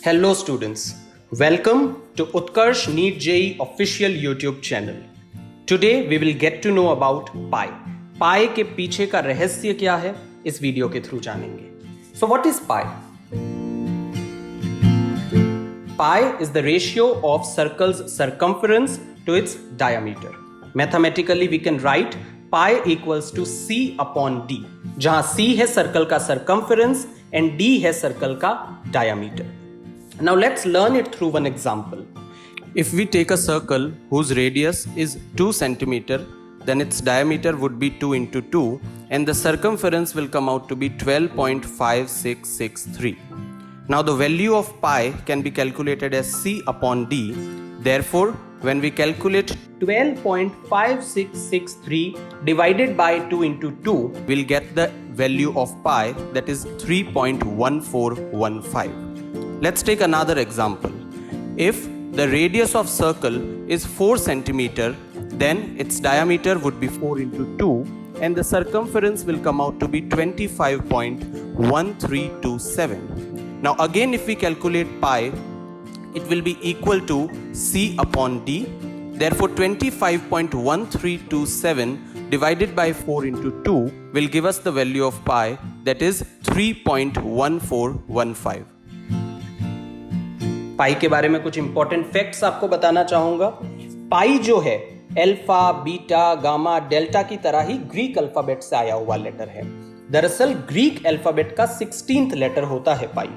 Hello students, welcome to Utkarsh NEET JEE official YouTube channel. Today we will get to know about pi. Pi के पीछे का रहस्य क्या है इस वीडियो के थ्रू जानेंगे. So what is pi? Pi is the ratio of circle's circumference to its diameter. Mathematically we can write pi equals to c upon d, जहां c है सर्कल का circumference and d है circle का diameter. Now let's learn it through one example. If we take a circle whose radius is 2 centimeter, then its diameter would be 2 into 2 and the circumference will come out to be 12.5663. Now the value of pi can be calculated as c upon d. Therefore, when we calculate 12.5663 divided by 2 into 2, we'll get the value of pi, that is 3.1415. Let's take another example. If the radius of circle is 4 centimeter, then its diameter would be 4 into 2 and the circumference will come out to be 25.1327. Now again, if we calculate pi, it will be equal to c upon d. Therefore 25.1327 divided by 4 into 2 will give us the value of pi, that is 3.1415. पाई के बारे में कुछ important facts आपको बताना चाहूंगा. पाई जो है alpha, beta, gamma, delta की तरह ही ग्रीक अल्फाबेट से आया हुआ लेटर है. दरअसल ग्रीक अल्फाबेट का 16th लेटर होता है पाई.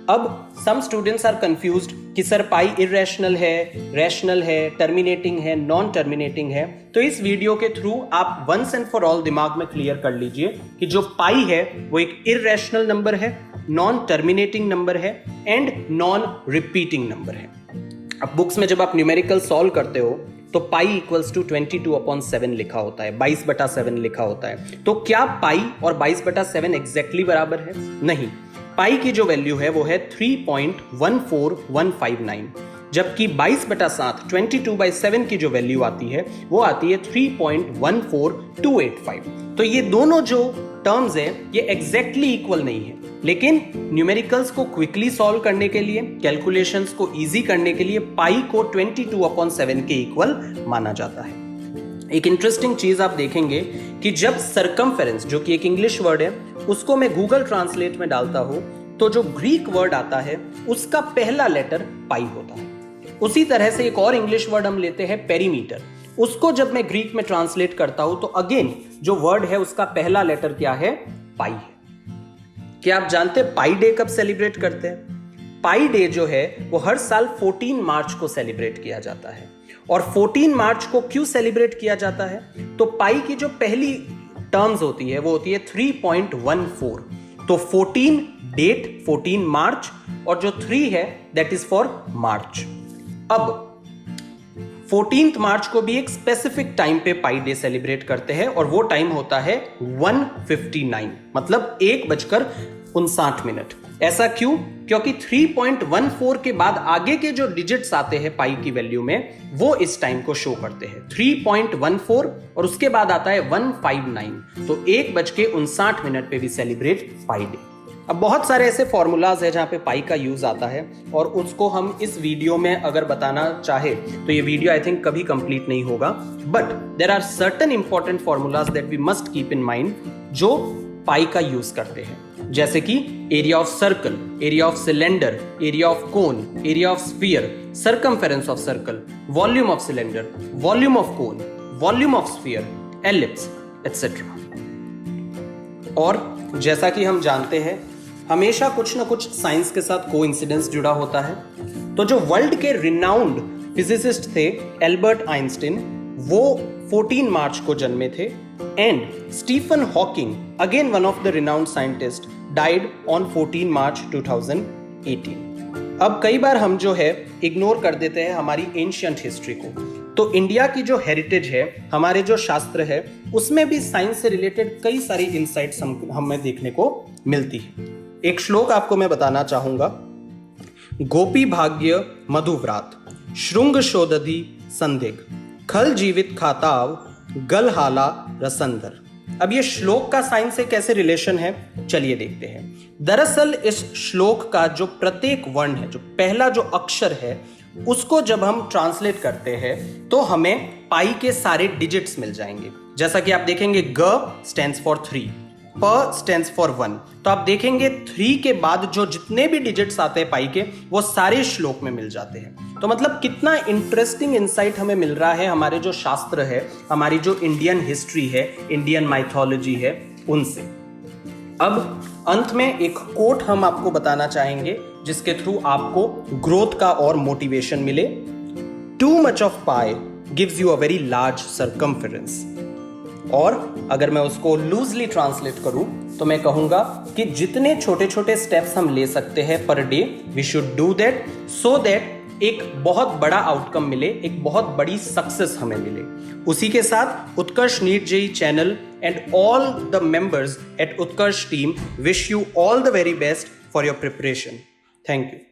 अब सम स्टूडेंट्स आर कंफ्यूज्ड कि सर पाई इररेशनल है, रैशनल है, टर्मिनेटिंग है, नॉन टर्मिनेटिंग है. तो इस वीडियो के थ्रू आप वंस एंड फॉर ऑल दिमाग में क्लियर कर लीजिए कि जो पाई है वो एक इररेशनल नंबर है, नॉन टर्मिनेटिंग नंबर है एंड नॉन रिपीटिंग नंबर है. अब बुक्स में जब आप न्यूमेरिकल सॉल्व करते हो तो पाई इक्वल्स टू 22/7 लिखा होता है, 22/7 लिखा होता है. तो क्या पाई और 22/7 एग्जैक्टली बराबर है? नहीं. पाई की जो वैल्यू है वो है 3.14159, जबकि 22/7 22/7 की जो वैल्यू आती है वो आती है 3.14285. तो ये दोनों जो टर्म्स है ये एग्जैक्टली इक्वल नहीं है, लेकिन न्यूमेरिकल्स को क्विकली सॉल्व करने के लिए, कैलकुलेशंस को इजी करने के लिए पाई को 22/7 के इक्वल माना जाता है. एक इंटरेस्टिंग चीज आप देखेंगे कि जब सरकमफेरेंस, जो कि एक इंग्लिश वर्ड है, उसको मैं गूगल ट्रांसलेट में डालता हूं तो जो ग्रीक वर्ड आता है उसका पहला लेटर पाई होता है. उसी तरह से एक और इंग्लिश वर्ड हम लेते हैं पेरीमीटर. उसको जब मैं ग्रीक में ट्रांसलेट करता हूं तो अगेन जो वर्ड है उसका पहला लेटर क्या है? पाई है. क्या आप जानते हैं पाई डे कब सेलिब्रेट करते हैं? पाई डे जो है वो हर साल 14 मार्च को सेलिब्रेट किया जाता है. और 14 मार्च को क्यों सेलिब्रेट किया जाता है? तो पाई की जो पहली टर्म्स होती है वो होती है 3.14. तो 14 डेट 14 मार्च और जो 3 है दैट इज फॉर मार्च. अब 14th मार्च को भी एक स्पेसिफिक टाइम पे पाई डे सेलिब्रेट करते हैं और वो टाइम होता है 1:59, मतलब 1:59. ऐसा क्यों? क्योंकि 3.14 के बाद आगे के जो डिजिट्स आते हैं पाई की वैल्यू में वो इस टाइम को शो करते हैं. 3.14 और उसके बाद आता है 1:59, तो 1:59 पे भी सेलिब्रेट पाई डे. अब बहुत सारे ऐसे फॉर्मूलाज है जहां पे पाई का यूज आता है और उसको हम इस वीडियो में अगर बताना चाहे तो ये वीडियो आई थिंक कभी कंप्लीट नहीं होगा. But there are certain important formulas that we must keep in mind जो पाई का यूज करते हैं, जैसे कि area of circle, area of cylinder, area of cone, area of sphere, circumference of circle, volume of cylinder, volume of cone, volume of sphere, ellipse etcetera. और जैसा कि हम जानते हैं हमेशा कुछ ना कुछ साइंस के साथ कोइंसिडेंस जुड़ा होता है. तो जो वर्ल्ड के रिनाउंड फिजिसिस्ट थे एल्बर्ट आइंस्टीन, वो 14 मार्च को जन्मे थे and Stephen Hawking, again one of the renowned scientist, died on 14 March 2018. अब कई बार हम जो है इग्नोर कर देते हैं हमारी एंशिएंट हिस्ट्री को. तो इंडिया की जो हेरिटेज है, हमारे जो शास्त्र है, उसमें भी साइंस से रिलेटेड कई सारी इंसाइट्स हमें देखने को मिलती है. एक श्लोक आपको मैं बताना चाहूंगा. गोपी भाग्य मधुव्रात श्रृंग शोदधि संदिग्ध खल जीवित खाताव गलहाला रसंदर. अब ये श्लोक का साइन से कैसे रिलेशन है, चलिए देखते हैं। दरअसल इस श्लोक का जो प्रत्येक वर्ण है, जो पहला जो अक्षर है, उसको जब हम ट्रांसलेट करते हैं तो हमें पाई के सारे डिजिट्स मिल जाएंगे। जैसा कि आप देखेंगे, ग स्टैंड्स फॉर 3, प स्टैंड्स फॉर 1। तो आप देखेंगे 3 के बाद जो जितने भी डिजिट्स आते हैं पाई के, वो सारे श्लोक में मिल जाते हैं। तो मतलब कितना इंटरेस्टिंग इंसाइट हमें मिल रहा है हमारे जो शास्त्र है, हमारी जो इंडियन हिस्ट्री है, इंडियन माइथोलॉजी है, उनसे। अब अंत में एक कोट हम आपको बताना चाहेंगे जिसके थ्रू आपको ग्रोथ का और मोटिवेशन मिले। Too much of pi gives you a very large circumference. और अगर मैं उसको लूजली ट्रांसलेट करूं तो मैं कहूंगा कि जितने छोटे छोटे स्टेप्स हम ले सकते हैं per day, we should do that, so that एक बहुत बड़ा आउटकम मिले, एक बहुत बड़ी सक्सेस हमें मिले। उसी के साथ Utkarsh NEET JEE channel and all the members at Utkarsh team wish you all the very best for your preparation. Thank you.